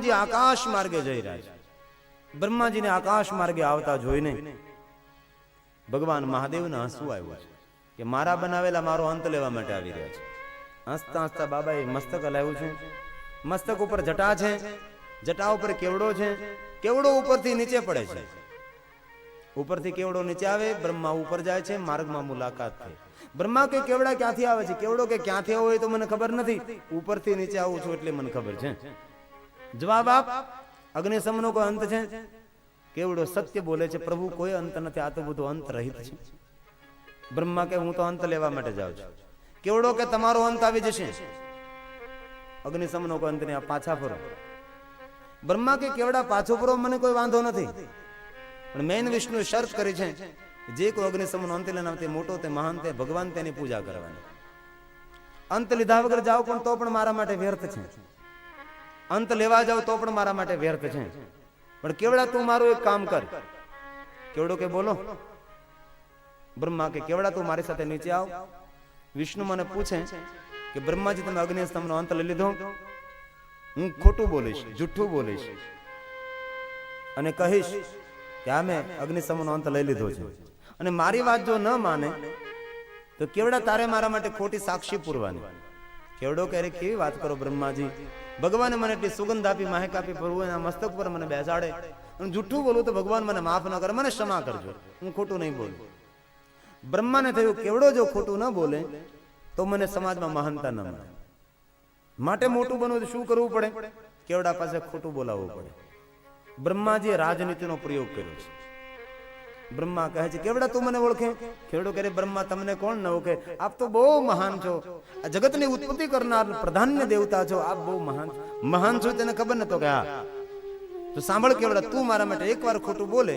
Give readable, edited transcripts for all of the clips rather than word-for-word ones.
બ્રહ્માજી આકાશ માર્ગે જઈ રહ્યા છે. બ્રહ્માજીને આકાશ માર્ગે આવતા જોઈને ભગવાન મહાદેવને હસવું આવ્યું છે કે મારા બનાવેલા મારો અંત લેવા માટે આવી રહ્યા છે. હસતા હસતા બાબાએ મસ્તક હલાવ્યું છે. મસ્તક ઉપર જટા છે, જટા ઉપર કેવડો છે, કેવડો ઉપરથી નીચે પડે છે. ઉપરથી કેવડો નીચે આવે, બ્રહ્મા ઉપર જાય છે, માર્ગમાં મુલાકાત થઈ. બ્રહ્મા કે કેવડા ક્યાંથી આવે છે? કેવડો કે ક્યાંથી આવો એ તો મને ખબર નથી, ઉપરથી નીચે આવું છું એટલે મને ખબર છે. જવાબ આપ, અગ્નિશમનો કોઈ અંત છે? કેવડો સત્ય બોલે છે, પ્રભુ કોઈ અંત નથી, આ તો બધું અંત રહિત છે. બ્રહ્મા કે હું તો અંત લેવા માટે જાઉં છું. કેવડો કે તમારો અંત આવી જશે. અગ્નિશમનો કોઈ અંત નહીં, પાછા ફરો. બ્રહ્મા કે કેવડા પાછો ફરો, મને કોઈ વાંધો નથી, પણ મેન વિષ્ણુ શરત કરી છે જે કોઈ અગ્નિશમનો અંત લેના તે મોટો તે મહાન તે ભગવાન તેની પૂજા કરવાની. અંત લીધા વગર જાઓ પણ તો પણ મારા માટે વ્યર્થ છે. અંત લેવા જાવ તો પણ મારા માટે વ્યર્થ છે. પણ કેવડા તું મારું એક કામ કર. કેવડો કે બોલો. બ્રહ્મા કે કેવડા તું મારી સાથે નીચે આવ. વિષ્ણુ મને પૂછે કે બ્રહ્માજી તમે અગ્નિસ્તંભનો અંત લઈ લીધો? હું ખોટું બોલીશ, જુઠ્ઠું બોલીશ અને કહીશ કે આ મેં અગ્નિસ્તંભનો અંત લઈ લીધો છે, અને મારી વાત જો ન માને તો કેવડા તારે મારા માટે ખોટી સાક્ષી પૂરવાની. કેવડો કહે કેવી વાત કરો બ્રહ્માજી, ભગવાને મને એટલી સુગંધ આપી, મહેક આપી, પ્રભુ એના મસ્તક પર મને બેસાડે, અને જુઠ્ઠું બોલું તો ભગવાન મને માફ ન કરે, મને ક્ષમા કરજો, હું ખોટું નહીં બોલું. બ્રહ્માને થયું કેવડો જો ખોટું ન બોલે તો મને સમાજમાં મહાનતા ન મળે, માટે મોટું બનવું શું કરવું પડે? કેવડા પાસે ખોટું બોલાવવું પડે. બ્રહ્માજીએ રાજનીતિનો પ્રયોગ કર્યો છે. બ્રહ્મા કહે છે કેવડા તું મને ઓળખે? કેવડો કહે બ્રહ્મા તમને કોણ ન ઓળખે, આપ તો બહુ મહાન છો, આ જગતની ઉત્પત્તિ કરનાર પ્રધાન્ય દેવતા છો, આપ બહુ મહાન છો, તેને ખબર નતો કે હા. તો સાંભળ કેવડા, તું મારા માટે એકવાર ખોટું બોલે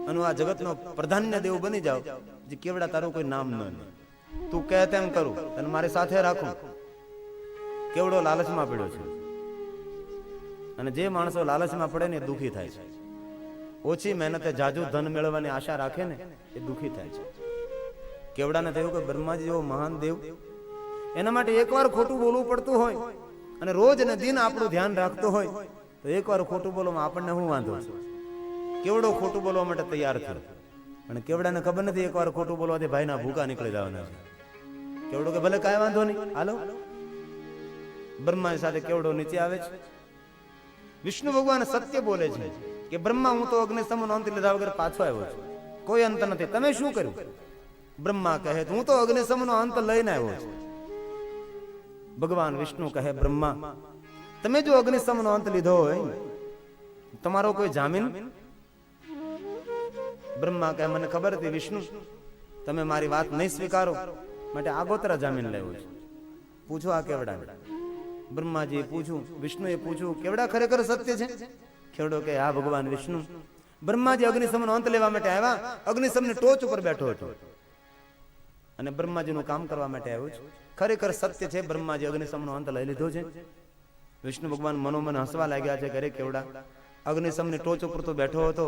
અને આ જગતનો પ્રધાન્ય દેવ બની જાવ, જે કેવડા તારું કોઈ નામ ન લે, તું કહે તેમ કરું, તને મારી સાથે રાખું. કેવડો લાલચમાં પડ્યો છે, અને જે માણસો લાલચમાં પડે ને એ દુઃખી થાય છે. ઓછી મહેનતે જાજુ ધન મેળવવાની આશા રાખે ને એ દુઃખી થાય છે. કેવડાને થયું કે બ્રહ્માજી જેવો મહાન દેવ, એના માટે એકવાર ખોટું બોલવું પડતું હોય અને રોજ ને દિન આપણું ધ્યાન રાખતો હોય તો એકવાર ખોટું બોલવામાં આપણને શું વાંધો છે? કેવડો ખોટું બોલવા માટે તૈયાર થયો, અને કેવડાને ખબર નથી એકવાર ખોટું બોલવાથી ભાઈના ભૂકા નીકળી જવાના છે. કેવડો કે ભલે કાંઈ વાંધો નહીં, હાલો. બ્રહ્મા સાથે કેવડો નીચે આવે છે. વિષ્ણુ ભગવાન સત્ય બોલે છે કે બ્રહ્મા હું તો અગ્નિસ્તંભનો અંત લીધા વગર પાછો આવ્યો છું, કોઈ અંત નથી, તમે શું કર્યું? બ્રહ્મા કહે હું તો અગ્નિસ્તંભનો અંત લઈને આવ્યો છું. ભગવાન વિષ્ણુ કહે બ્રહ્મા તમે જો અગ્નિસ્તંભનો અંત લીધો હોય તમારો કોઈ જામીન? બ્રહ્મા કહે મને ખબર હતી વિષ્ણુ તમે મારી વાત નહીં સ્વીકારો, માટે આગોતરા જામીન લેવો છે. પૂછો આ કેવડા. બ્રહ્માજીએ પૂછ્યું, વિષ્ણુએ પૂછ્યું કેવડા ખરેખર સત્ય છે? કેવડો કે હા ભગવાન વિષ્ણુ, બ્રહ્માજી અગ્નિશમનો અંત લેવા માટે આવ્યા, અગ્નિશમની ટોચ ઉપર બેઠો હતો અને બ્રહ્માજીનું કામ કરવા માટે આવ્યો છે. ખરેખર સત્ય છે, બ્રહ્માજી અગ્નિશમનો અંત લઈ લીધો છે. વિષ્ણુ ભગવાન મનોમન હસવા લાગ્યા છે. ઘરે કેવડા અગ્નિશમની ટોચ ઉપર તો બેઠો હતો,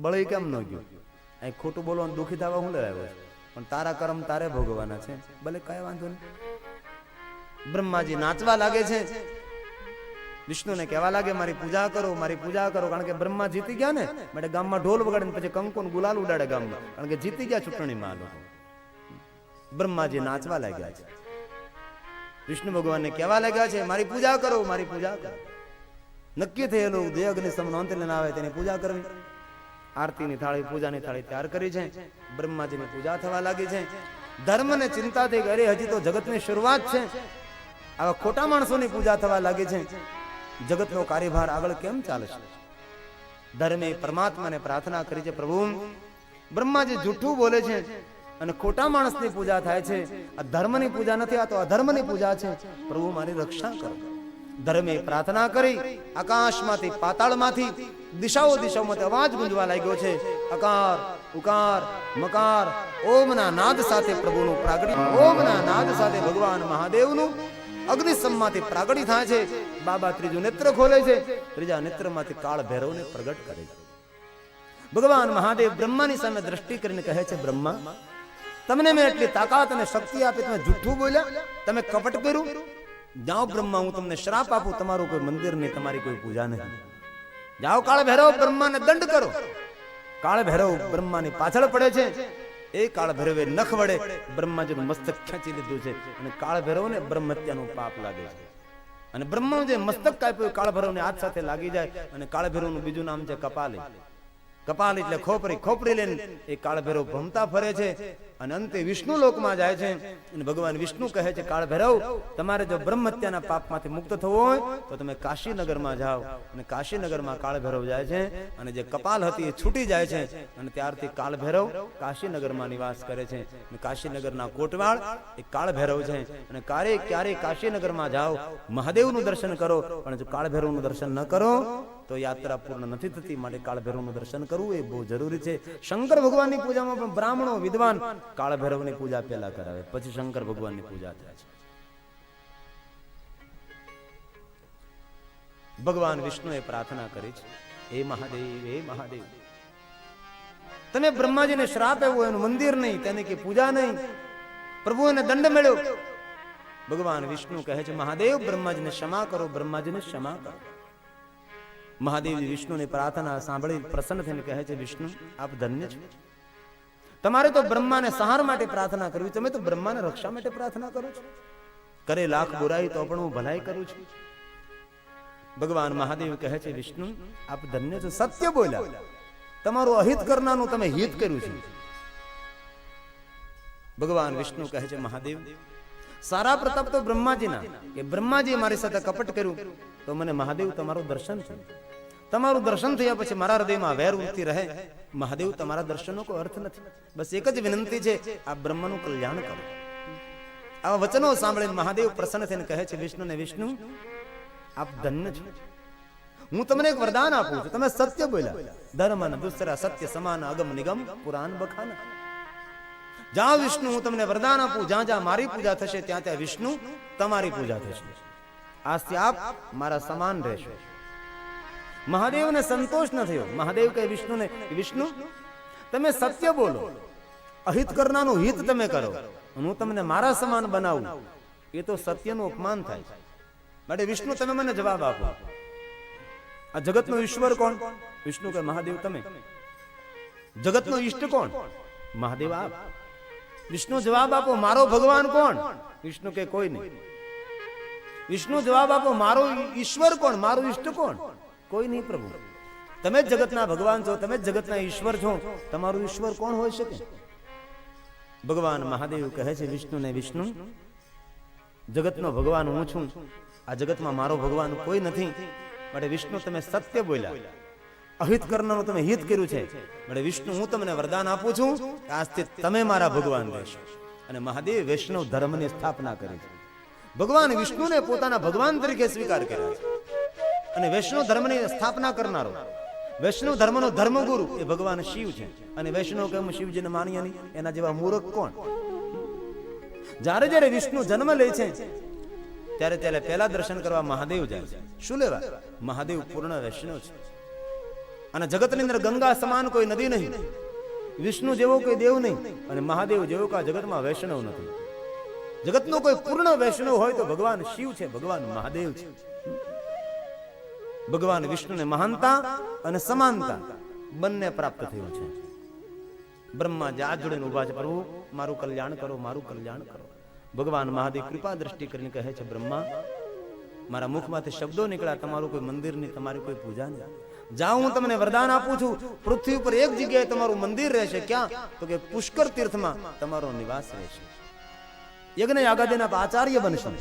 બળી કેમ ન ગયો? અહીં ખોટું બોલવાનું દુઃખી થવા હું લઈ આવ્યો છું, પણ તારા કર્મ તારે ભોગવવાના છે, ભલે કઈ વાંધો નહીં. બ્રહ્માજી નાચવા લાગે છે. વિષ્ણુને કહેવા લાગે મારી પૂજા કરો, મારી પૂજા કરો, કારણ કે બ્રહ્મા જીતી ગયા ને, માટે ગામમાં ઢોલ વગાડે પછી કંકુ ગુલાલ ઉડાડે ગામમાં, કારણ કે જીતી ગયા ચૂંટણીમાં. બ્રહ્માજી નાચવા લાગ્યા છે. વિષ્ણુ ભગવાનને કહેવા લાગ્યા છે મારી પૂજા કરો, મારી પૂજા કરો. નક્કી થયેલું જે અગ્નિસ્તંભનો અંત લઈને આવે તેની પૂજા કરવી. આરતીની થાળી, પૂજાની થાળી તૈયાર કરી છે. બ્રહ્માજીની પૂજા થવા લાગી છે. ધર્મને ચિંતા થઈ ગઈ, હજી તો જગતની શરૂઆત છે, આવા ખોટા માણસોની પૂજા થવા લાગી છે, જગતનો કાર્યભાર આગળ કેમ ચાલશે? ધર્મે પરમાત્માને પ્રાર્થના કરી છે પ્રભુ બ્રહ્માજી જૂઠું બોલે છે અને ખોટા માણસની પૂજા થાય છે, આ ધર્મની પૂજા નથી, આ તો અધર્મની પૂજા છે, પ્રભુ મારી રક્ષા કરો. ધર્મે પ્રાર્થના કરી. આકાશમાંથી પાતાળમાંથી દિશાઓમાંથી અવાજ ગુંજવા લાગ્યો છે. અકાર ઉકાર મકાર ઓમના નાદ સાથે પ્રભુનું પ્રાગટ્ય, ઓમના નાદ સાથે ભગવાન મહાદેવનું અગ્નિશમમાંથી પ્રાગટ્ય થાય છે. બાબા ત્રીજું નેત્ર ખોલે છે, ત્રીજા નેત્રમાંથી કાળ ભૈરવને પ્રગટ કરે છે. ભગવાન મહાદેવ બ્રહ્માની સામે દ્રષ્ટિ કરીને કહે છે બ્રહ્મા તમને મેં એટલી તાકાત અને શક્તિ આપી, તમે જૂઠું બોલ્યા, તમે કપટ કર્યું, જાઓ બ્રહ્મા, હું તમને શ્રાપ આપું, તમારું કોઈ મંદિર નહીં, તમારી કોઈ પૂજા નહીં. જાઓ કાળ ભૈરવ, બ્રહ્માને દંડ કરો. કાળ ભૈરવ બ્રહ્માની પાછળ પડે છે. એ કાળ ભૈરવે નખ વડે બ્રહ્માજીનું મસ્તક ખેંચી લીધું છે અને કાળ ભૈરવને બ્રહ્મ હત્યાનું પાપ લાગે છે. અને બ્રહ્માનું જે મસ્તક કાપ્યું કાળ ભૈરવને હાથ સાથે લાગી જાય. અને કાળ ભૈરવનું બીજું નામ છે કપાલી. કપાલ એટલે ખોપરી. ખોપરી લઈને એ કાળ ભૈરવ ભમતા ફરે છે અને અંતે વિષ્ણુ લોકમાં જાય છે. અને ભગવાન વિષ્ણુ કહે છે, કાળ ભૈરવ, તમારે જો બ્રહ્મ હત્યાના પાપમાંથી મુક્ત થવું હોય તો તમે કાશીનગરમાં જાઓ. અને કાશીનગરમાં કાળ ભૈરવ જાય છે અને જે કપાલ હતી એ છૂટી જાય છે. અને ત્યારથી કાળ ભૈરવ કાશીનગરમાં નિવાસ કરે છે. અને કાશીનગરના કોટવાળ એ કાળ ભૈરવ છે. અને ક્યારેય કાશીનગરમાં જાઓ, મહાદેવનું દર્શન કરો, પણ જો કાળ ભૈરવનું દર્શન ન કરો તો યાત્રા પૂર્ણ નથી થતી. માટે કાળ ભૈરવનું દર્શન કરવું એ બહુ જરૂરી છે. શંકર ભગવાનની પૂજામાં પણ બ્રાહ્મણો વિદ્વાન કાળ ભૈરવની પૂજા પહેલા કરાવે, પછી શંકર ભગવાનની પૂજા થાય છે. ભગવાન વિષ્ણુએ પ્રાર્થના કરી છે, હે મહાદેવ, હે મહાદેવ, તમે બ્રહ્માજીને શ્રાપ આવ્યો, એનું મંદિર નહીં, તેની કે પૂજા નહીં, પ્રભુ એને દંડ મળ્યો. ભગવાન વિષ્ણુ કહે છે, મહાદેવ, બ્રહ્માજીને ક્ષમા કરો, બ્રહ્માજીને ક્ષમા કરો. મહાદેવજી વિષ્ણુની પ્રાર્થના સાંભળી પ્રસન્ન થઈને કહે છે, વિષ્ણુ, આપ ધન્ય છો. તમારે તો બ્રહ્માને સંહાર માટે પ્રાર્થના કરવી, તમે તો બ્રહ્માને રક્ષા માટે પ્રાર્થના કરો છો. કરે લાખ બુરાઈ તો પણ હું ભલાઈ કરું છું. ભગવાન મહાદેવ કહે છે, વિષ્ણુ, આપ ધન્ય છો, સત્ય બોલ્યા. તમારું અહિત કરનારનું તમે હિત કર્યું છે. ભગવાન વિષ્ણુ કહે છે, મહાદેવ, સારા પ્રતાપ તો બ્રહ્માજીના, કે બ્રહ્માજીએ મારી સાથે કપટ કર્યું તો મને મહાદેવ તમારું દર્શન થયું. તમારું દર્શન થયા પછી મારા હૃદયમાં વેર વૃત્તિ રહે. મહાદેવ, તમારા દર્શનનો કોઈ અર્થ નથી. બસ એક જ વિનંતી છે, આ બ્રહ્મનું કલ્યાણ કરો. આવા વચનો સાંભળીને મહાદેવ પ્રસન્ન થઈને કહે છે વિષ્ણુને, વિષ્ણુ, આપ ધન્ય છો. હું તમને એક વરદાન આપું છું. તમે સત્ય બોલ્યા. ધર્મ ન દુસરા સત્ય સમાન અગમ નિગમ પુરાણ બખાના. જ્યાં વિષ્ણુ, હું તમને વરદાન આપું, જ્યાં જ્યાં મારી પૂજા થશે ત્યાં ત્યાં વિષ્ણુ તમારી પૂજા થશે. આજથી આપ મારા સમાન રહેશો. મહાદેવને સંતોષ ન થયો. મહાદેવ કહે વિષ્ણુને, વિષ્ણુ, તમે સત્ય બોલો, અહિત કરનારનું હિત તમે કરો, હું તમને મારા સમાન બનાવું, એ તો સત્યનું અપમાન થાય છે. માટે વિષ્ણુ, તમે મને જવાબ આપો, આ જગતનો ઈશ્વર કોણ? વિષ્ણુ કહે, મહાદેવ તમે. જગતનો ઈષ્ટ કોણ? મહાદેવ આપ. વિષ્ણુ, જવાબ આપો, મારો ભગવાન કોણ? વિષ્ણુ કે કોઈ નહીં. વિષ્ણુ, જવાબ આપો, મારો ઈશ્વર કોણ? મારું ઈષ્ટ કોણ? કોઈ નહીં પ્રભુ. તમે જ જગતના ભગવાન છો, તમે જ જગતના ઈશ્વર છો, તમારું ઈશ્વર કોણ હોઈ શકે? ભગવાન મહાદેવ કહે છે વિષ્ણુને, વિષ્ણુ, જગતનો ભગવાન હું છું, આ જગતમાં મારો ભગવાન કોઈ નથી. માટે વિષ્ણુ, તમે સત્ય બોલ્યા, અહિત કરનારનું તમે હિત કર્યું છે. માટે વિષ્ણુ, હું તમને વરદાન આપું છું, આજથી તમે મારા ભગવાન રહેશો. અને મહાદેવ વૈષ્ણવ ધર્મની સ્થાપના કરી છે. ભગવાન વિષ્ણુને પોતાના ભગવાન તરીકે સ્વીકાર કર્યા છે. અને વૈષ્ણવ ધર્મની સ્થાપના કરનારો, વૈષ્ણવ ધર્મનો ધર્મગુરુ એ ભગવાન શિવ છે. અને વૈષ્ણવ કેમ શિવજીને માનીએ નહીં? એના જેવા મૂર્ખ કોણ? જ્યારે જ્યારે વિષ્ણુ જન્મ લે છે ત્યારે ત્યારે પહેલા દર્શન કરવા મહાદેવ જાય છે. શું લેવા? મહાદેવ પૂર્ણ વૈષ્ણવ છે. અને જગતની અંદર ગંગા સમાન કોઈ નદી નહીં, વિષ્ણુ જેવો કોઈ દેવ નહીં, અને મહાદેવ જેવો કોઈ જગતમાં વૈષ્ણવ નથી. જગતનો કોઈ પૂર્ણ વૈષ્ણવ હોય તો ભગવાન શિવ છે, ભગવાન મહાદેવ છે. ભગવાન વિષ્ણુને મહાનતા અને સમાનતા બંને પ્રાપ્ત થયું છે. બ્રહ્મા હાથ જોડીને ઉભા છે, પ્રભુ મારું કલ્યાણ કરો, મારું કલ્યાણ કરો. ભગવાન મહાદેવ કૃપા દ્રષ્ટિ કરીને કહે છે, બ્રહ્મા, મારા મુખમાંથી શબ્દો નીકળ્યા, તમારું કોઈ મંદિર નહીં, તમારી કોઈ પૂજા નહીં. જાઓ, હું તમને વરદાન આપું છું, પૃથ્વી ઉપર એક જગ્યાએ તમારું મંદિર રહેશે. ક્યાં? તો કે પુષ્કર તીર્થમાં તમારો નિવાસ રહેશે. યજ્ઞ યાગાદિના આચાર્ય બનશો.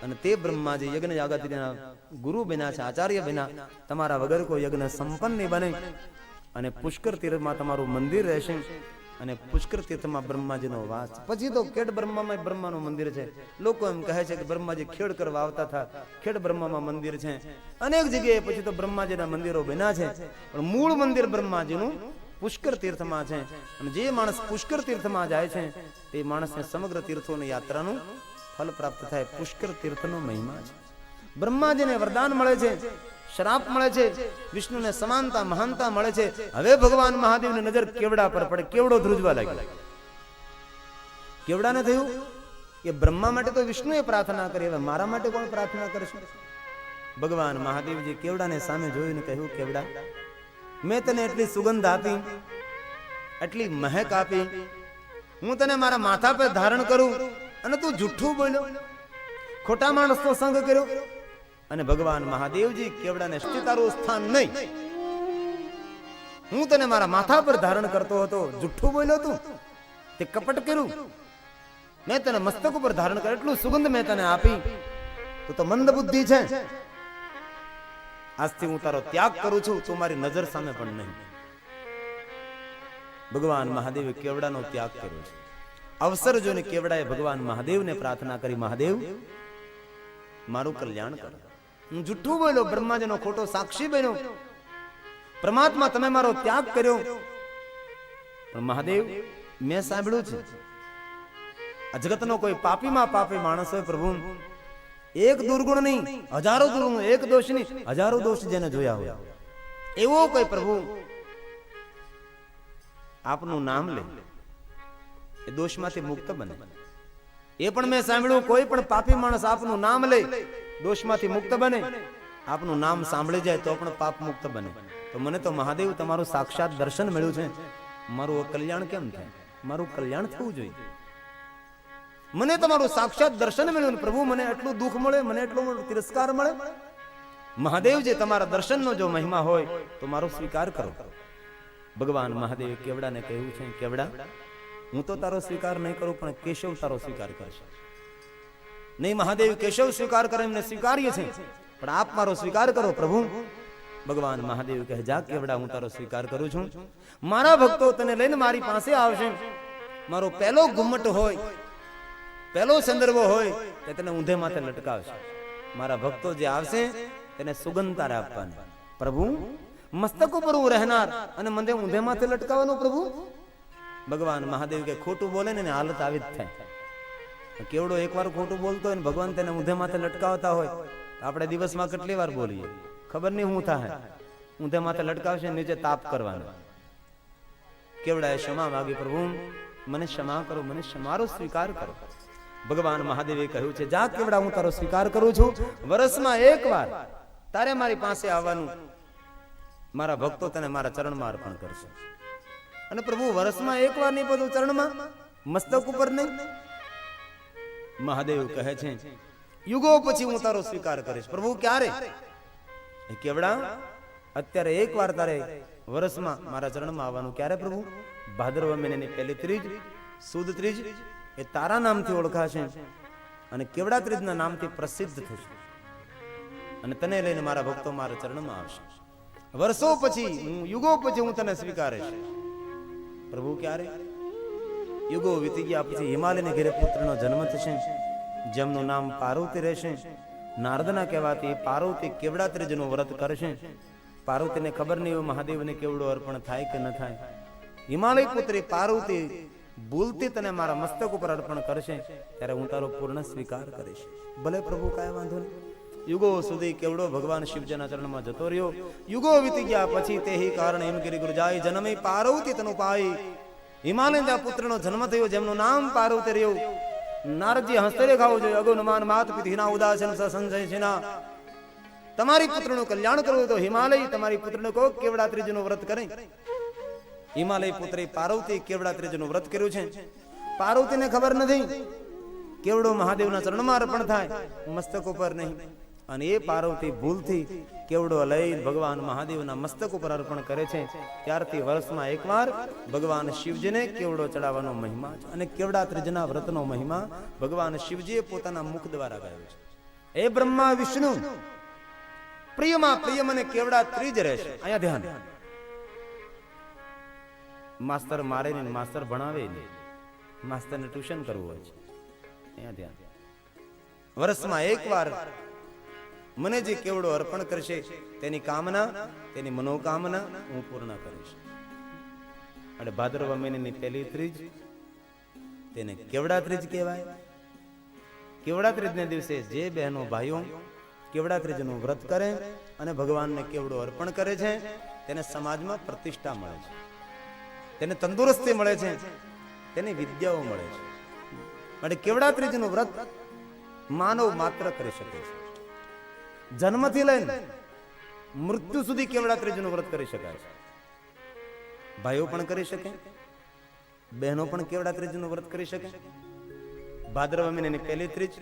અને તે બ્રહ્માજી યજ્ઞ યાગાદિના ગુરુ બન્યા છે, આચાર્ય બન્યા. તમારા વગર કોઈ યજ્ઞ સંપન્ન નહીં બને. અને પુષ્કર તીર્થમાં તમારું મંદિર રહેશે. અને પુષ્કર તીર્થમાં બ્રહ્માજીનો વાસ. પછી તો ખેડ બ્રહ્મામાં બ્રહ્માનું મંદિર છે. લોકો એમ કહે છે કે બ્રહ્માજી ખેડ કરવા આવતા હતા, ખેડ બ્રહ્મામાં મંદિર છે. અનેક જગ્યાએ પછી તો બ્રહ્માજીના મંદિરો બન્યા છે, પણ મૂળ મંદિર બ્રહ્માજીનું પુષ્કર તીર્થમાં છે. અને જે માણસ પુષ્કર તીર્થમાં જાય છે તે માણસને સમગ્ર તીર્થોની યાત્રાનું ફલ પ્રાપ્ત થાય. પુષ્કર તીર્થનો મહિમા છે. બ્રહ્માજીને વરદાન મળે છે, શ્રાપ મળે છે, વિષ્ણુને સમાનતા મહાનતા મળે છે. હવે ભગવાન મહાદેવની નજર કેવડા પર પડે. કેવડો ધ્રુજવા લાગ્યો. કેવડાને થયું એ બ્રહ્મા માટે તો વિષ્ણુએ પ્રાર્થના કરી, હવે મારા માટે કોણ પ્રાર્થના કરશે? ભગવાન મહાદેવજી કેવડાને સામે જોઈને કહ્યું, કેવડા, મેં તને એટલી સુગંધ આપી, એટલી મહેક આપી, હું તને મારા માથા પર ધારણ કરું અને તું જુઠ્ઠું બોલ્યો, ખોટા માણસનો સંગ કર્યો. અને ભગવાન મહાદેવજી કેવડાને તારું સ્થાન નહીં, હું તને મારા માથા પર ધારણ કરતો હતો, જુઠ્ઠું બોલ્યો તું, તે કપટ કર્યું, મેં તને મસ્તક ઉપર ધારણ કર્યું, એટલું સુગંધ મેં તને આપી, તું તો મંદ બુદ્ધિ છે. આજથી હું તારો ત્યાગ કરું છું, તું મારી નજર સામે પણ નહીં. ભગવાન મહાદેવે કેવડાનો ત્યાગ કર્યો છે. અવસર જોઈને કેવડાએ ભગવાન મહાદેવને પ્રાર્થના કરી, મહાદેવ મારું કલ્યાણ કર. હું જુઠ્ઠું બોલ્યો, બ્રહ્માજીનો ખોટો સાક્ષી બન્યો, પરમાત્મા તમે મારો ત્યાગ કર્યો. પણ મહાદેવ મેં સાંભળ્યું છે આ જગતનો કોઈ પાપીમાં પાપી માણસ હોય પ્રભુ, એક દુર્ગુણ નહીં, હજારો દુર્ગુણ, એક દોષ નહીં, હજારો દોષ જેને જોયા હોય, એવો કોઈ પ્રભુ આપનું નામ લે એ દોષમાંથી મુક્ત બને. એ પણ મેં સાંભળ્યું, કોઈ પણ પાપી માણસ આપનું નામ લે દોષમાંથી મુક્ત બને, આપનું નામ સાંભળી જાય તો પણ પાપ મુક્ત બને. તો મને તો મહાદેવ તમારું સાક્ષાત દર્શન મળ્યું છે, મારું કલ્યાણ કેમ થાય? મારું કલ્યાણ થવું જોઈએ. મને તમારું સાક્ષાત દર્શન મળ્યું પ્રભુ, મને એટલું દુઃખ મળે, મને એટલો તિરસ્કાર મળે. મહાદેવ જે તમારા દર્શનનો જો મહિમા હોય તો મારો સ્વીકાર કરો. ભગવાન મહાદેવે કેવડાને કહ્યું છે, કેવડા હું તો તારો સ્વીકાર નહીં કરું, પણ કેશવ તારો સ્વીકાર કરશે. નહીં મહાદેવ, કેશવ સ્વીકાર કરે એમને સ્વીકાર્ય છે, પણ આપ મારો સ્વીકાર કરો પ્રભુ. ભગવાન મહાદેવ કહે, જા કેવડા, હું તારો સ્વીકાર કરું છું. મારા ભક્તો તને લઈને મારી પાસે આવશે, મારો પહેલો ઘુમ્મટ હોય, પહેલો સંદર્ભ હોય તે તને ઊંધે માથે લટકાવશે. મારા ભક્તો જે આવશે તેને સુગંધ તારે આપવાની. પ્રભુ મસ્તક ઉપર હું રહેનાર અને મને ઊંધે માથે લટકાવવાનો પ્રભુ. ભગવાન મહાદેવ કે ખોટું બોલે ને હાલત આવી જ થાય. કેવડો એકવાર ખોટું બોલતો હોય ને ભગવાન તેને ઊંધે માથે લટકાવતા હોય, આપણે દિવસમાં કેટલી વાર બોલીએ, ખબર નહીં શું થાય. ઊંધે માથે લટકાવશે, નીચે તાપ કરવાનો. કેવડાએ ક્ષમા માગી, પ્રભુ મને ક્ષમા કરો, મને ક્ષમારો સ્વીકાર કરો. ભગવાન મહાદેવે કહ્યું છે, જા કેવડા, હું તારો સ્વીકાર કરું છું. વર્ષમાં એકવાર તારે મારી પાસે આવવાનું, મારા ભક્તો તને મારા ચરણમાં અર્પણ કરશે. અને પ્રભુ વર્ષમાં એકવાર નહીં, બધું ચરણમાં, મસ્તક ઉપર નહીં. મહાદેવ કહે છે, યુગો પછી હું તારો સ્વીકાર કરીશ. પ્રભુ ક્યારે? કેવડા અત્યારે એકવાર તારે વર્ષમાં મારા ચરણમાં આવવાનું. ક્યારે પ્રભુ? ભાદરવા મહિનાની પહેલી ત્રીજ, સુદ ત્રીજ, એ તારા નામથી ઓળખાશે અને કેવડા ત્રીજના નામથી પ્રસિદ્ધ થશે. અને તને લઈને મારા ભક્તો મારા ચરણમાં આવશે. વર્ષો પછી, યુગો પછી હું તને સ્વીકારીશ. પ્રભુ ક્યારે? યુગો વીતી ગયા પછી હિમાલયને ઘેરે પુત્રનો જન્મ થશે, જેમનું નામ પાર્વતી રહેશે. નારદના કહેવાથી પાર્વતી કેવડા ત્રીજનું વ્રત કરશે. પાર્વતીને ખબર નહીં હોય મહાદેવને કેવડો અર્પણ થાય કે ન થાય. હિમાલય પુત્રી પાર્વતી ભૂલથી તને મારા મસ્તક ઉપર અર્પણ કરશે, ત્યારે હું તારો પૂર્ણ સ્વીકાર કરીશ. ભલે પ્રભુ, કાંઈ વાંધો નહીં. યુગો સુધી કેવડો ભગવાન શિવજીના ચરણમાં જતો રહ્યો. યુગો વીતી ગયા પછી તે કારણ હિમગીરી ગુરજાઈ જન્મે પાર્વતી તનુ પાઈ. હિમાલય પુત્રનો જન્મ થયો, જેમનું નામ પાર્વતી રહ્યું. નારદજી હસ્તરે ખાવું જોઈએ, અગુનમાન માત પિતા ઉદાસન સંશય છિના. તમારી પુત્રનું કલ્યાણ કરવું તો હિમાલય તમારી પુત્રને કહો કેવડા ત્રીજનું વ્રત કરે. હિમાલય પુત્રી પાર્વતી કેવડા ત્રીજનું વ્રત કર્યું છે. પાર્વતીને ખબર નથી કેવડો મહાદેવના ચરણમાં અર્પણ થાય, મસ્તક ઉપર નહીં. અને એ પાર્વતી ભૂલથી કેવડો લઈ ભગવાન મહાદેવના મસ્તક ઉપર અર્પણ કરે છે. ત્યારથી વર્ષમાં એકવાર ભગવાન શિવજીને કેવડો ચડાવવાનો મહિમા છે. અને કેવડા ત્રીજના વ્રતનો મહિમા ભગવાન શિવજીએ પોતાના મુખ દ્વારા ગાયો છે. એ બ્રહ્મા વિષ્ણુ પ્રિયમાં પ્રિય મને કેવડા ત્રીજ રહેશે. અહીંયા ધ્યાન, માસ્તર મારે ને માસ્તર ભણાવે ને, માસ્તરને ટ્યુશન કરવું હોય છે. અહીંયા ધ્યાન, વર્ષમાં એકવાર મને જે કેવડો અર્પણ કરશે તેની કામના, તેની મનોકામના હું પૂર્ણ કરીશ. અને ભાદરવા મહિનાની પહેલી ત્રીજ તેને કેવડા ત્રીજ કહેવાય. કેવડા ત્રીજને દિવસે જે બહેનો ભાઈઓ કેવડા ત્રીજનું વ્રત કરે અને ભગવાનને કેવડો અર્પણ કરે છે, તેને સમાજમાં પ્રતિષ્ઠા મળે છે, તેને તંદુરસ્તી મળે છે, તેને વિદ્યાઓ મળે છે. માટે કેવડા ત્રીજનું વ્રત માનવ માત્ર કરી શકે છે. જન્મથી લઈને મૃત્યુ સુધી કેવડા ત્રીજનું વ્રત કરી શકાય છે. ભાઈઓ પણ કરી શકે, બહેનો પણ કેવડા ત્રીજનું વ્રત કરી શકે. ભાદરવા મહિનાની પહેલી ત્રીજ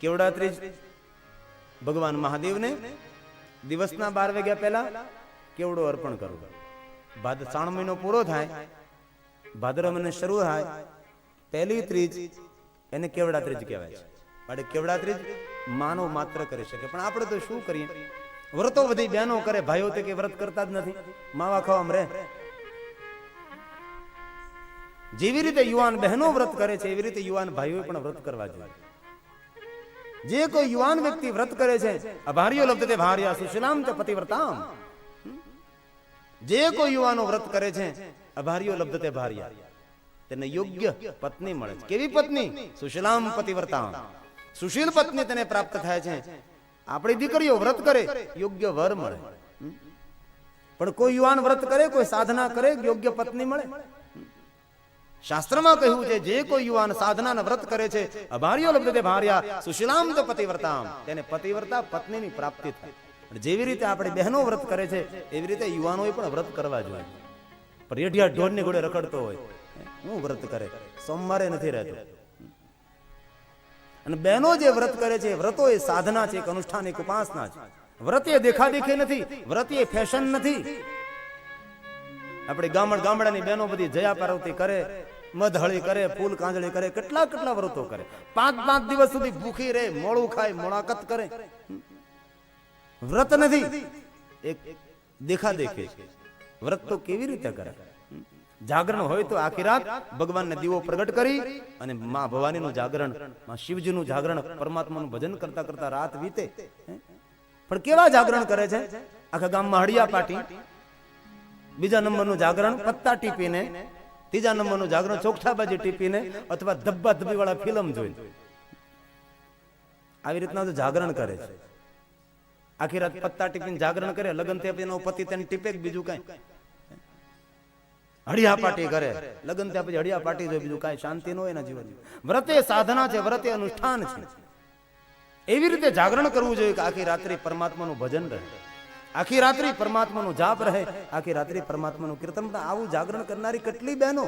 કેવડા ત્રીજ, ભગવાન મહાદેવને દિવસના 12 વાગ્યા પહેલા કેવડો અર્પણ કરવો. શ્રાવણ મહિનો પૂરો થાય, ભાદરવા મહિનો શરૂ થાય, પહેલી ત્રીજ એને કેવડા ત્રીજ કહેવાય છે. માટે કેવડા ત્રીજ માનવ માત્ર કરી શકે. પણ આપણે તો શું કરીએ, વ્રતો બધી બહેનો કરે, ભાઈઓ તો કે વ્રત કરતા જ નથી, માવા ખાવામાં રહે. જેવી રીતે યુવાન બહેનો વ્રત કરે છે એવી રીતે યુવાન ભાઈઓ પણ વ્રત કરવા જોઈએ. જે કોઈ યુવાન વ્યક્તિ વ્રત કરે છે, અભાર્યો લબ્ધતે ભાર્યા સુશીલામ ચ પતિવ્રતામ. જે કોઈ યુવાનો વ્રત કરે છે, અભાર્યો લબ્ધતે ભાર્યા, તેને યોગ્ય પત્ની મળે છે. કેવી પત્ની? સુશીલામ પતિવ્રતામ. સુશીલ પત્ની તેને પ્રાપ્ત થાય છે. આપણી દીકરીઓ વ્રત કરે, યોગ્ય વર મળે. પણ કોઈ યુવાન વ્રત કરે, કોઈ સાધના કરે, યોગ્ય પત્ની મળે. શાસ્ત્રમાં કહ્યું છે, જે કોઈ યુવાન સાધનાના વ્રત કરે છે, અભાર્યો લબ્ધતે ભાર્યા સુશીલામ ચ પતિવ્રતામ, તેને પતિવ્રતા પત્નીની પ્રાપ્તિ થાય. જેવી રીતે આપણે બહેનો વ્રત કરે છે એવી રીતે યુવાનોએ પણ વ્રત કરવા જોઈએ. રેડિયા ઢોરની ઘોડે રખડતો હોય, હું વ્રત કરે, સોમવારે નથી રહેતો. અને બહેનો જે વ્રત કરે છે, વ્રતો એ સાધના છે, એક અનુષ્ઠાન, એક ઉપાસના છે. વ્રત એ દેખાદેખી નથી, વ્રત એ ફેશન નથી. આપણે ગામડાની બહેનો બધી જયા પાર્વતી કરે, મધહળી કરે, ફૂલ કાંજળી કરે, કેટલા વ્રતો કરે. 5 દિવસ સુધી ભૂખી રહે, મોળું ખાય, મોળાકત કરે. વ્રત નથી, એક દેખાદેખી. વ્રત તો કેવી રીતે કરે? જાગરણ હોય તો આખી રાત ભગવાનને દીવો પ્રગટ કરી અને માં ભવાનીનું જાગરણ, માં શિવજીનું જાગરણ, પરમાત્માનું ભજન કરતા કરતા રાત વીતે. પણ કેવા જાગરણ કરે છે? આખા ગામમાં હળિયા પાટી, બીજા નંબરનું જાગરણ પત્તા ટીપીને, ત્રીજા નંબરનું જાગરણ ચોકઠાબાજી ટીપીને અથવા ધબ્બા ધબ્બી વાળા ફિલ્મ જોઈને. આવી રીતના તો જાગરણ કરે છે. આખી રાત પત્તા ટીપીને જાગરણ કરે, લગ્ન થયા પછી એનો પતિ તેને ટીપે, બીજું કઈ. હળિયા પાટી કરે, લગ્ન થયા પછી હળિયા પાટી જોઈએ, બીજું કઈ શાંતિ ન હોય એના જીવન. વ્રતે સાધના છે, વ્રતે અનુષ્ઠાન છે. એવી રીતે જાગરણ કરવું જોઈએ કે આખી રાત્રિ પરમાત્માનું ભજન રહે, આખી રાત્રિ પરમાત્માનું જાપ રહે, આખી રાત્રિ પરમાત્માનું કીર્તન. આવું જાગરણ કરનારી કેટલી બહેનો.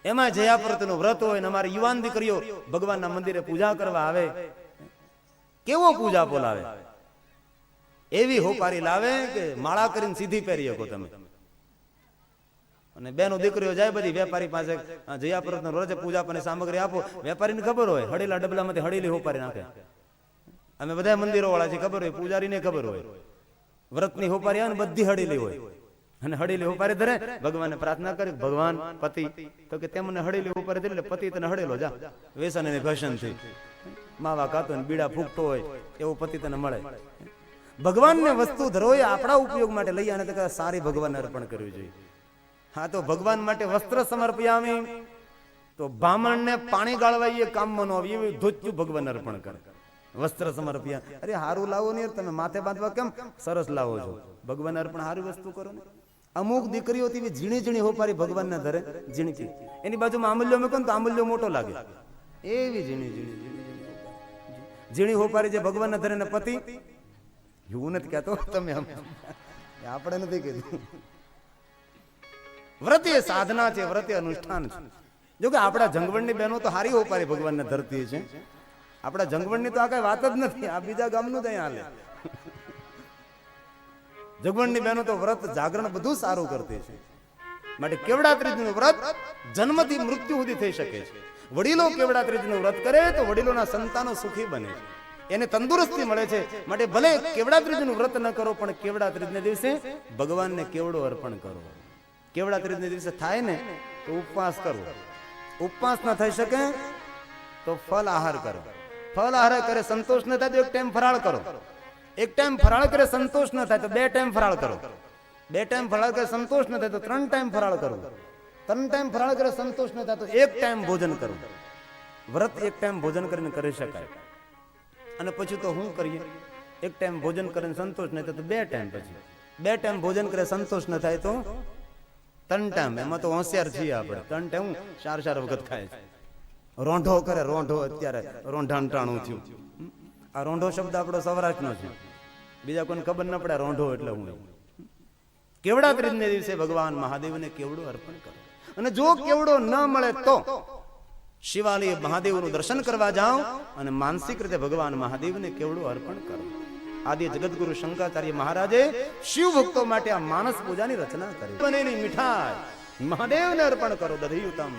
એમાં જયાપ્રતનું વ્રત હોય ને અમારી યુવાન દીકરીઓ ભગવાનના મંદિરે પૂજા કરવા આવે. કેવો પૂજા બોલાવે, એવી હોપારી લાવે કે માળા કરીને સીધી પહેરી શકો તમે. અને બેનો દીકરીઓ જાય બધી વેપારી પાસે, જયાપ્રતનું રોજે પૂજા પણ સામગ્રી આપો. વેપારીને ખબર હોય, હળેલા ડબલામાંથી હળેલી હોપારી નાખે. અમે બધા મંદિરો વાળા છે, ખબર હોય, પૂજારીને ખબર હોય. વ્રતની હોપારી આવે ને બધી હળેલી હોય, અને હળેલી હોપારી ધરે, ભગવાનને પ્રાર્થના કરી, ભગવાન પતિ તો કે તેમને હળેલી હોપારી ધરે, એટલે પતિ તને હળેલો જા, વ્યસન અને ઘસન થી માવા ખાતો ને બીડા ફૂંકતો હોય એવો પતિ તને મળે. ભગવાનને વસ્તુ ધરો એ આપણા ઉપયોગ માટે લઈ આને તો સારી ભગવાનને અર્પણ કરવી જોઈએ. હા, તો ભગવાન માટે વસ્ત્ર સમર્પયામી, તો બ્રાહ્મણને પાણી ગાળવા એ કામમાં ન આવી એવી ધોત્યું ભગવાન અર્પણ કરે. વસ્ત્ર સમર્પ્યા, અરે હારું લાવો ને તમે માથે બાંધવા કેમ સરસ લાવો છો? ભગવાન અર્પણ હારી વસ્તુ કરો ને. અમુક દીકરીઓ થી ઝીણી ઝીણી હોપારી ભગવાનને ધરે, ઝીણકી. એની બાજુમાં આમલ્યો મૂકો તો આમલ્યો મોટો લાગે. એવી ઝીણી ઝીણી હોપારી જે ભગવાનને ધરે ને પતિ, એવું નથી કહેતો તમે, આપણે નથી કીધું. વ્રત એ સાધના છે, વ્રત એ અનુષ્ઠાન છે. જો કે આપણા જંગવળની બહેનો તો હારી હોપારી ભગવાનને ધરતી છે. આપણા જંગવળની તો આ કઈ વાત જ નથી, આ બીજા ગામનું જ અહીંયા હાલે. જંગવળની બહેનો તો વ્રત જાગરણ બધું સારું કરતી છે. માટે કેવડા ત્રીજનું વ્રત જન્મથી મૃત્યુ સુધી થઈ શકે છે. વડીલો કેવડા ત્રીજનું વ્રત કરે તો વડીલોના સંતાનો સુખી બને છે, એને તંદુરસ્તી મળે છે. માટે ભલે કેવડા ત્રીજનું વ્રત ન કરો, પણ કેવડા ત્રીજને દિવસે ભગવાનને કેવડો અર્પણ કરો. કેવડા ત્રીજને દિવસે થાય ને તો ઉપવાસ કરો. ઉપવાસ ન થઈ શકે તો ફળ આહાર કરો. ફળ આહાર કરે સંતોષ ન થાય તો એક ટાઈમ ફરાળ કરો. એક ટાઈમ ફરાળ કરે સંતોષ ન થાય તો 2 ટાઈમ ફરાળ કરો. 2 ટાઈમ ફરાળ કરે સંતોષ ન થાય તો 3 ટાઈમ ફરાળ કરો. 3 ટાઈમ ફરાળ કરે સંતોષ ન થાય તો 1 ટાઈમ ભોજન કરો. વ્રત 1 ટાઈમ ભોજન કરીને કરી શકાય. અને પછી તો શું કરીએ? 1 ટાઈમ ભોજન કરીને સંતોષ ન થાય તો 2 ટાઈમ, પછી 2 ટાઈમ ભોજન કરે સંતોષ ન થાય તો 3 ટાઈમ. એમાં તો હોશિયાર છીએ આપણે. 3 ટાઈમ 4 વખત ખાય છે. રોંઢો કરે, રોંઢો અત્યારે રોંઢાંટાણું થયું. આ રોંઢો શબ્દ આપણો સૌરાષ્ટ્રનો છે, બીજા કોઈને ખબર ન પડે રોંઢો એટલે હું. કેવડા ત્રીજને દિવસે ભગવાન મહાદેવને કેવડો અર્પણ કરો. અને જો કેવડો ન મળે તો શિવાલય મહાદેવનું દર્શન કરવા જાઓ અને માનસિક રીતે ભગવાન મહાદેવને કેવડો અર્પણ કરો. આદિ જગતગુરુ શંકરાચાર્ય મહારાજે શિવ ભક્તો માટે આ માનસ પૂજાની રચના કરી. બનેલી મીઠાઈ મહાદેવને અર્પણ કરો, દધીયુતમ.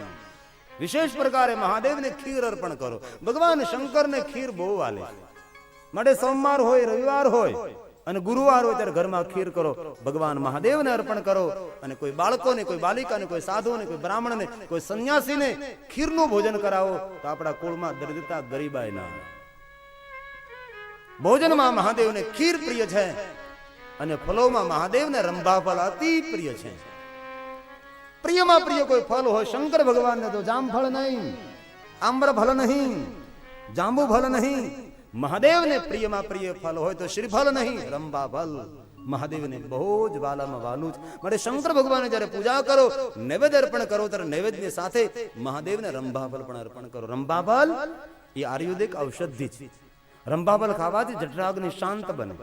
વિશેષ પ્રકારે મહાદેવને ખીર અર્પણ કરો. ભગવાન શંકરને ખીર બહુ વાલે માટે સોમવાર હોય, રવિવાર હોય અને ગુરુવાર હોય ત્યારે ઘરમાં ખીર કરો, ભગવાન મહાદેવને અર્પણ કરો. અને કોઈ બાળકોને, કોઈ બાલિકાને, કોઈ સાધુને, કોઈ બ્રાહ્મણને, કોઈ સંન્યાસીને ખીરનું ભોજન કરાવો તો આપણા કુળમાં દરિદ્રતા ગરીબાઈ ના આવે. ભોજનમાં મહાદેવને ખીર પ્રિય છે અને ફલોમાં મહાદેવને રંભા ફળ અતિ પ્રિય છે. પ્રિયમાં પ્રિય કોઈ ફળ હોય શંકર ભગવાનને તો જામફળ નહીં, આમ્ર ફળ નહીં, જાંબુ ફળ નહીં. મહાદેવને પ્રિયમાં પ્રિય ફળ હોય તો શ્રીફળ નહીં, રંભા ફળ મહાદેવને બહુ જ વાલામાં વાલું છે. માટે શંકર ભગવાને જ્યારે પૂજા કરો, નૈવેદ્ય અર્પણ કરો ત્યારે નૈવેદ્યની સાથે મહાદેવને રંભા ફળ પણ અર્પણ કરો. રંભા ફળ એ આયુર્વેદિક ઔષધિ છે. રંભા ફળ ખાવાથી જઠરાગ્નિ શાંત બને.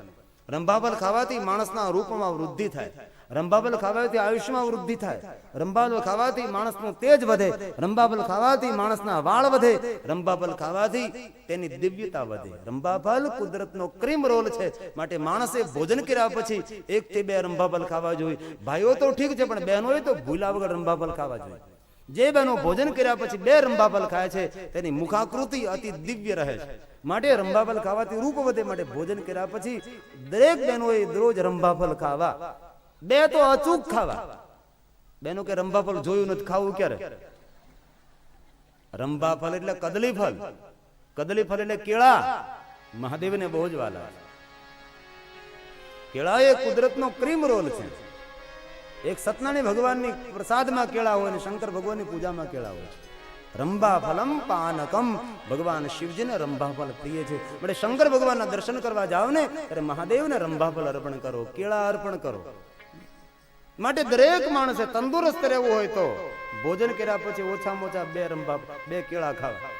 રંભા ફળ ખાવાથી માણસના રૂપમાં વૃદ્ધિ થાય. રંભા ફળ ખાવાથી આયુષ્યમાં વૃદ્ધિ થાય. રંભા ફળ ખાવાથી માણસનું તેજ વધે. રંભા ફળ ખાવાથી માણસના વાળ વધે. રંભા ફળ ખાવાથી તેની દિવ્યતા વધે. રંભા ફળ કુદરતનો ક્રીમ રોલ છે. માટે માણસે ભોજન કર્યા પછી 1 થી 2 રંભા ફળ ખાવા જોઈએ. ભાઈઓ તો ઠીક છે, પણ બહેનોએ તો ભૂલા વગર રંભા ફળ ખાવા જોઈએ. જે બહેનો ભોજન કર્યા પછી 2 રંભા ફળ ખાય છે તેની મુખાકૃતિ અતિ દિવ્ય રહે છે. માટે રંભા ફળ ખાવાથી રૂપ વધે. માટે ભોજન કર્યા પછી દરેક બહેનોએ દરરોજ રંભા ફળ ખાવા. 2 તો અચૂક ખાવા. બેનો કે રંભા ફળ જોયું નથી, ખાવું ક્યારે? રંભા ફળ એટલે કદલી ફળ. કદલી ફળ એટલે કેળા. મહાદેવને બહુ જ વાલા. કેળા એ કુદરતનો ક્રીમ રોલ છે. એક સત્યનારાયણ ભગવાનની પ્રસાદમાં કેળા હોય અને શંકર ભગવાનની પૂજામાં કેળા હોય. રંભા ફલમ પાનકમ. ભગવાન શિવજીને રંભા ફળ પ્રિય છે. એટલે શંકર ભગવાનના દર્શન કરવા જાવ ને ત્યારે મહાદેવને રંભા ફળ અર્પણ કરો, કેળા અર્પણ કરો. માટે દરેક માણસે તંદુરસ્ત રહેવું હોય તો ભોજન કર્યા પછી ઓછામાં ઓછા 2 કેળા ખાવા.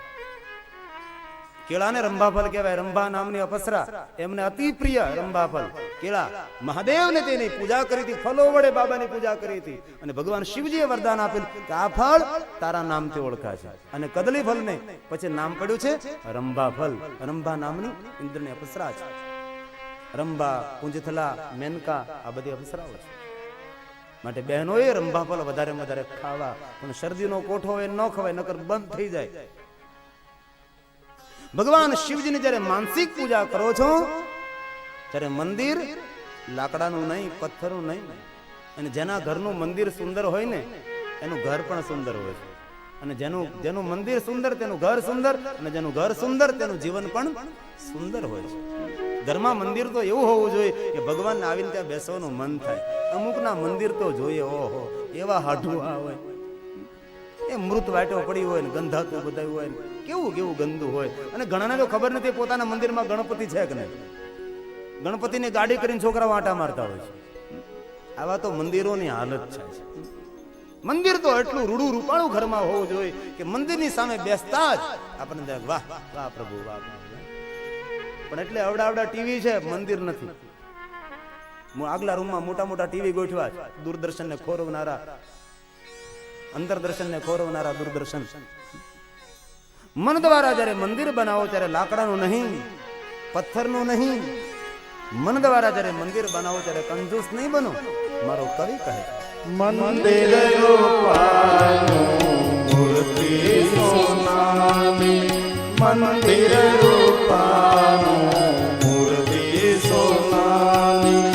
કેળાને રંભા ફળ કહેવાય. રંભા નામની અપસરા એમને અતિ પ્રિય રંભા ફળ કેળા. મહાદેવને તેની પૂજા કરી હતી, ફલો વડે બાબાની પૂજા કરી હતી. અને ભગવાન શિવજીએ વરદાન આપેલું કે આ ફળ તારા નામથી ઓળખાશે. અને કદલી ફળને પછી નામ પડ્યું છે રંભા ફળ. રંભા નામની ઇન્દ્રની અપસરા છે. રંભા, કુંજથલા, મેનકા આ બધી અપસરાઓ છે. માટે બહેનોએ રંભા ફળ વધારે ખાવા. પણ શરદીનો કોઠો હોય ન ખવાય, નકર બંધ થઈ જાય. ભગવાન શિવજીની જ્યારે માનસિક પૂજા કરો છો ત્યારે મંદિર લાકડાનું નહીં, પથ્થરનું નહીં. અને જેના ઘરનું મંદિર સુંદર હોય ને એનું ઘર પણ સુંદર હોય છે. અને જેનું મંદિર સુંદર તેનું ઘર સુંદર, અને જેનું ઘર સુંદર તેનું જીવન પણ સુંદર હોય છે. ઘરમાં મંદિર તો એવું હોવું જોઈએ કે ભગવાનને આવીને ત્યાં બેસવાનું મન થાય. અમુકના મંદિર તો જોઈએ, ઓહો એવા હાઢુઆ હોય, એ મૃત વાટો પડી હોય ને ગંધાતું બધાયું હોય ને કેવું ગંદુ હોય. અને ઘણાને તો ખબર નથી પોતાના મંદિરમાં ગણપતિ છે કે નહીં. ગણપતિની ગાડી કરીને છોકરાઓ આંટા મારતા હોય છે. આવા તો મંદિરોની હાલત છે. મંદિર તો એટલું રૂડું રૂપાળું ઘરમાં હોવું જોઈએ કે મંદિરની સામે બેસતા જ આપણને વાહ વાહ પ્રભુ વાહ. પણ એટલે અવડા ટીવી છે, મંદિર નથી. આગલા રૂમમાં મોટા ટીવી ગોઠવા, દૂરદર્શન ને ખોરવનારા, અંતરદર્શન ને ખોરવનારા દૂરદર્શન. મન દ્વારા જયારે મંદિર બનાવો ત્યારે લાકડાનું નહીં, પથ્થરનું નહીં. મન દ્વારા જયારે મંદિર બનાવો ત્યારે કંજૂસ નહીં બનો. મારો કવિ કહે મંદિર રૂપાનું મૂર્તિ સોનાની, મંદિર રૂપાનું મૂર્તિ સોનાની.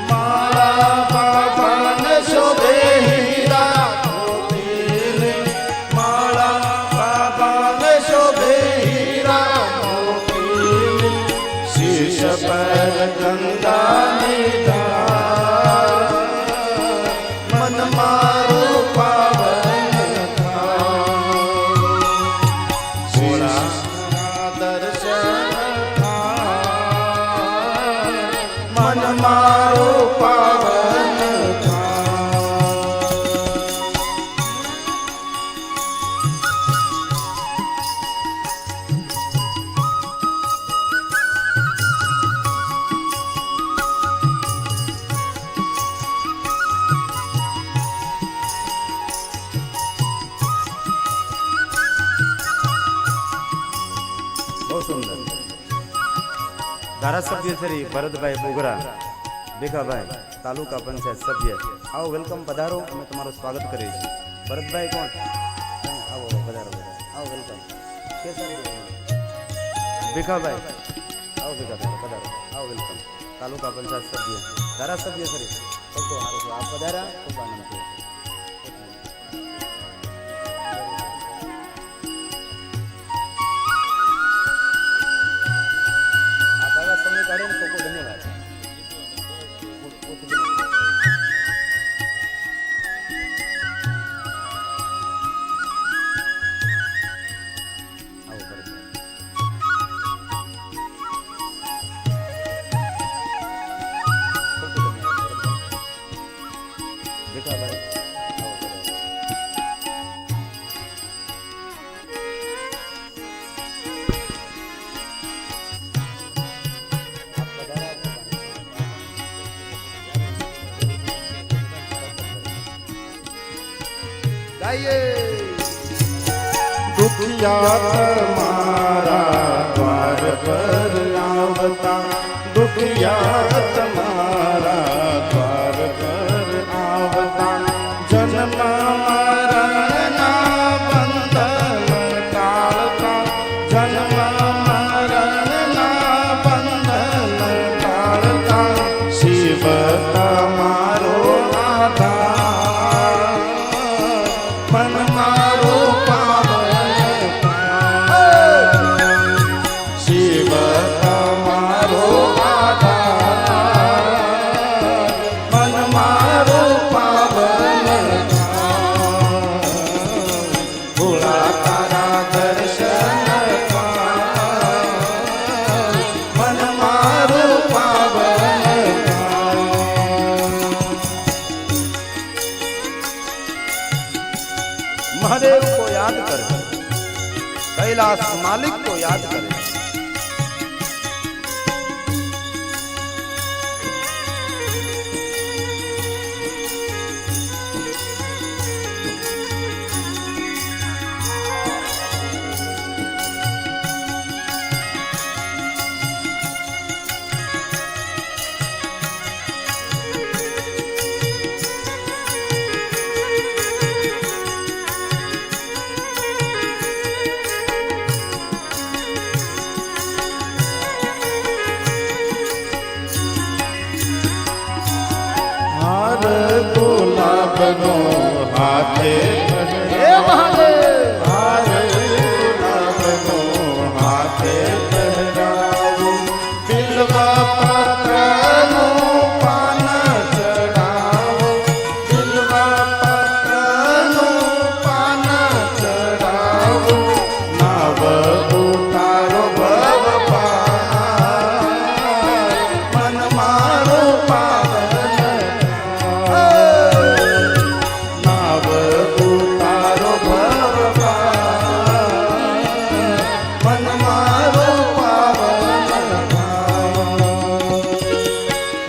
મારા બાબાને શોભે હીરા મોતીને, મારા બાબાને શોભે હીરા મોતીને. શીશ પર ગંગાની ધાર, મન મારું પાવન થાય. દર્શન થાય ધારાસભ્ય શ્રી ભરતભાઈ બોગરા, ભીખાભાઈ, તાલુકા પંચાયત સભ્ય, આવો વેલકમ, પધારો, અમે તમારું સ્વાગત કરીએ છીએ. ભરતભાઈ કોણ? આવો પધારો, આવો વેલકમ. ભીખાભાઈ, આવો ભીખાભાઈ, પધારો, આવો વેલકમ. તાલુકા પંચાયત સભ્ય, ધારાસભ્ય શ્રી આ પધાર્યા, ખૂબ આનંદ થયો. સમય કાઢીને ખૂબ ધન્યવાદ. દુખિયા તમારા દ્વાર પર આવતા, દુખિયા તમારા દ્વાર પર આવતા, જન્મ મરણના બંધન ટાળતા, જન્મ મરણના બંધન ટાળતા, શિવ તમારો આધાર, મન મારો શિવ તમારો આધાર, મન મારો પાવન, ભોળા તારા દર્શન મન મારો પાવન. महादेव को याद करे, कैलाश मालिक को याद करे. હાર ગુલાબનો હાથે હે મહાદેવ, હાર ગુલાબનો હાથે પહેરાવો, બિલ્વા પત્રનું પાન ચડાવો, બિલ્વા પત્રનું પાન ચડાવો, નાવ ઉતારો ભવ પાર, મન મારો પાવન, નાવ ઉતારો ભવ પાર, મન મારો પાવન,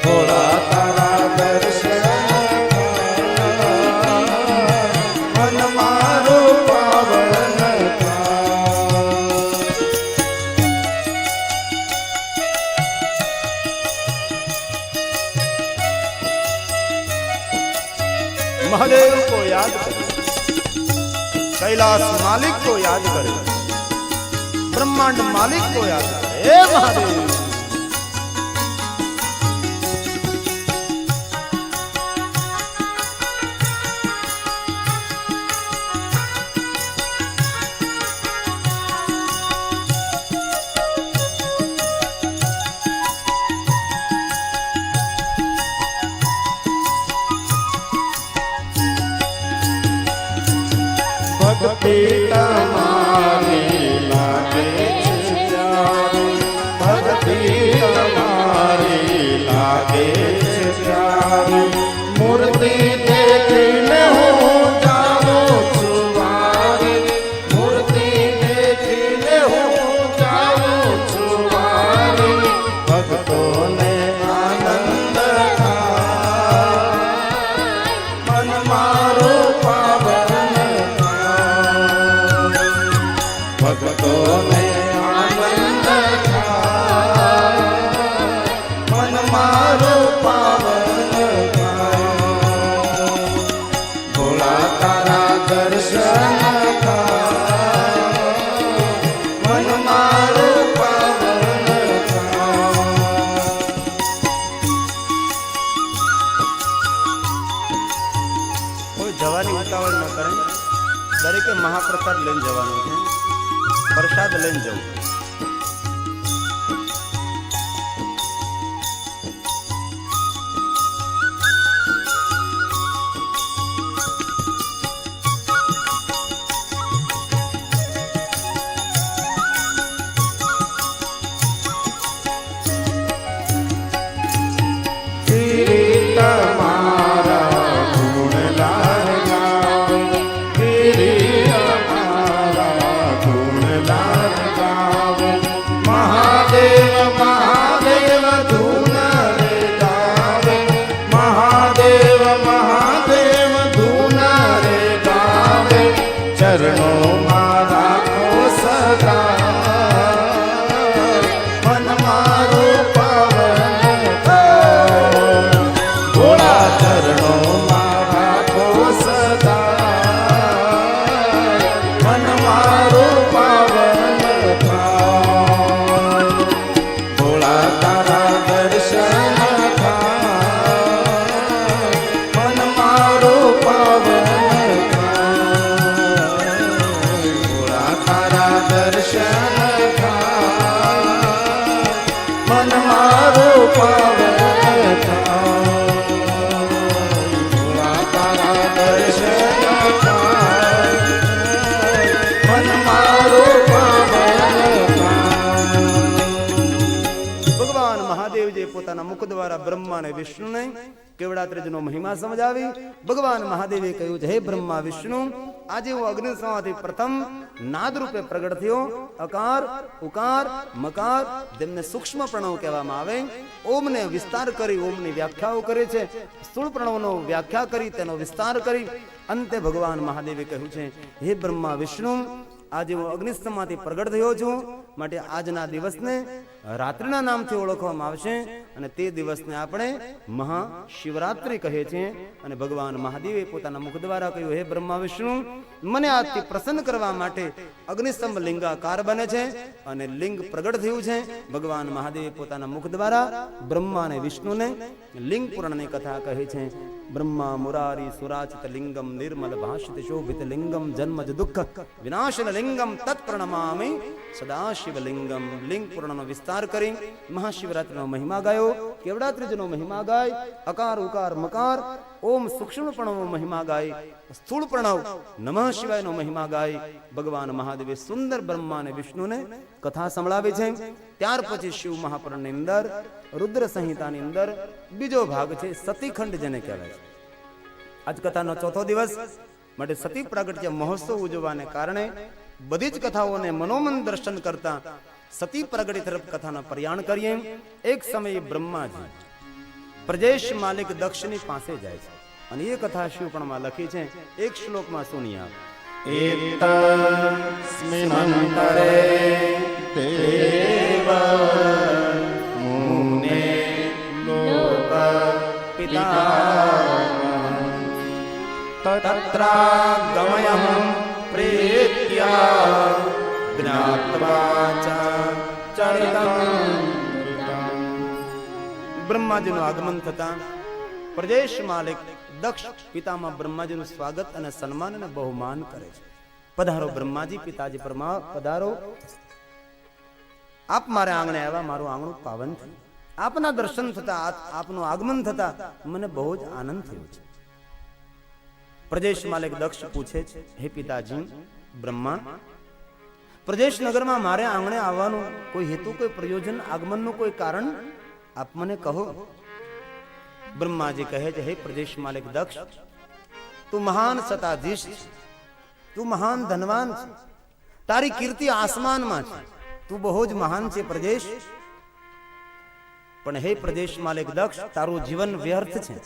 ભોળા તારા દર્શન મન મારો પાવન. महादेव को याद करे, कैलाश मालिक को याद करे, ब्रह्मांड मालिक को याद करे. हे महादेव, ભક્તિ તમારી લાગે છે પ્યારી, ભક્તિ તમારી લાગે છે પ્યારી, મૂર્તિ દેખીને હું જાઉં છું વારી, મૂર્તિ દેખીને હું જાઉં છું વારી, ભક્તોને આનંદ થાય, મન મારો પાવન, ભક્તોને આનંદ થાય, ઉતાવળ ન કરે, દરેકે મહાપ્રસાદ લઈને જવાનું છે, પ્રસાદ લઈને જવું. ચરણોમાં રાખો સદા, મન મારું પાવન થાય. ભોળા ચરણોમાં રાખો સદા, મન મારું પાવન થાય. ભોળા તારા દર્શન થાય, મન મારું પાવન દર્શન મન મારું પાવન થાય. તારા દર્શન મન મારું પાવન થાય. ભગવાન મહાદેવજીએ પોતાના મુખ દ્વારા બ્રહ્મા અને વિષ્ણુને કેવડા ત્રીજનો મહિમા સમજાવી. ભગવાન મહાદેવે કહ્યું છે, હે બ્રહ્મા વિષ્ણુ, આજે હું અગ્નિ સમાથી પ્રથમ નાદ રૂપે પ્રગટ થયો. અકાર, ઉકાર, મકાર જેમને સૂક્ષ્મ પ્રણવ કહેવામાં આવે. ઓમને વિસ્તાર કરી ઓમની વ્યાખ્યાઓ કરે છે. સ્થૂળ પ્રણવનો વ્યાખ્યા કરી તેનો વિસ્તાર કરી અંતે ભગવાન મહાદેવે કહ્યું છે, હે બ્રહ્મા વિષ્ણુ, આજે હું અગ્નિસ્તંભમાંથી પ્રગટ થયો છું, માટે આજના દિવસને રાત્રિના નામથી ઓળખવામાં આવશે અને તે દિવસને આપણે મહાશિવરાત્રિ કહે છે. અને ભગવાન મહાદેવે પોતાના મુખ દ્વારા કહ્યું, હે બ્રહ્મા વિષ્ણુ, મને આજથી પ્રસન્ન કરવા માટે અગ્નિસ્તંભ લિંગાકાર બને છે અને લિંગ પ્રગટ થયું છે. ભગવાન મહાદેવે પોતાના મુખ દ્વારા બ્રહ્મા અને વિષ્ણુને લિંગ પુરાણની કથા કહે છે. બ્રહ્મા મુરારી સુરાચિત લિંગમ નિર્મલ ભાષિત શોભિત લિંગમ જન્મજ દુઃખ વિનાશન લિંગમ તત્ પ્રણમામિ સદાશિવ લિંગમ. લિંગ પુરાણનો વિસ્તાર કરી મહાશિવરાત્રિનો મહિમા ગાયો, કેવડા ત્રીજનો મહિમા ગાય, અકાર ઉકાર મકાર ઓમ સૂક્ષ્મ પ્રણવનો મહિમા ગાય, સ્થૂળ પ્રણવ નમઃ શિવાયનો મહિમા ગાય. ભગવાન મહાદેવે સુંદર બ્રહ્મા અને વિષ્ણુને કથા સંભળાવી છે. ત્યાર પછી શિવ મહાપુરાણની અંદર રુદ્ર સંહિતાની અંદર બીજો ભાગ છે સતીખંડ, જેને કહેવાય છે. આજ કથાનો ચોથો દિવસ માટે સતી પ્રાગટ્ય મહોત્સવ ઉજવવાને કારણે બધી જ કથાઓને મનોમન દર્શન કરતા સતી પ્રગટી તરફ કથાનો પ્રયાણ કરીએ. એક સમયે બ્રહ્માજી પ્રજેશ માલિક દક્ષની પાસે જાય છે અને એ કથા શિવપુરાણમાં લખી છે. એક શ્લોકમાં સુની આપ. એતસ્મિન્નંતરે દેવ મુને લોક પિતા તત્રાગમયં પ્રેત્યા જ્ઞાત્વા ચ ચરિતં. બ્રહ્માજીનું આગમન થતા પ્રદેશ માલિક દક્ષ પિતામાં બ્રહ્માજીનું સ્વાગત અને સન્માન અને બહુમાન કરે છે. પધારો બ્રહ્માજી, પિતાજી પધારો. આપ મારે આંગણે આવ્યા, મારું આંગણું પાવન થયું. આપના દર્શન થતા, આપનું આગમન થતા મને બહુ જ આનંદ થયો છે. પ્રદેશ માલિક દક્ષ પૂછે છે, હે પિતાજી બ્રહ્મા, પ્રદેશ નગરમાં મારે આંગણે આવવાનું કોઈ હેતુ, કોઈ પ્રયોજન, આગમનનું કોઈ કારણ આપ મને કહો. બ્રહ્માજી કહે છે, હે પ્રદેશ માલિક દક્ષ, તું મહાન સતાધીશ છે, તું મહાન ધનવાન છે, તારી કીર્તિ આસમાનમાં છે, તું બહુ જ મહાન છે પ્રદેશ. પણ હે પ્રદેશ માલિક દક્ષ, તારું જીવન વ્યર્થ છે.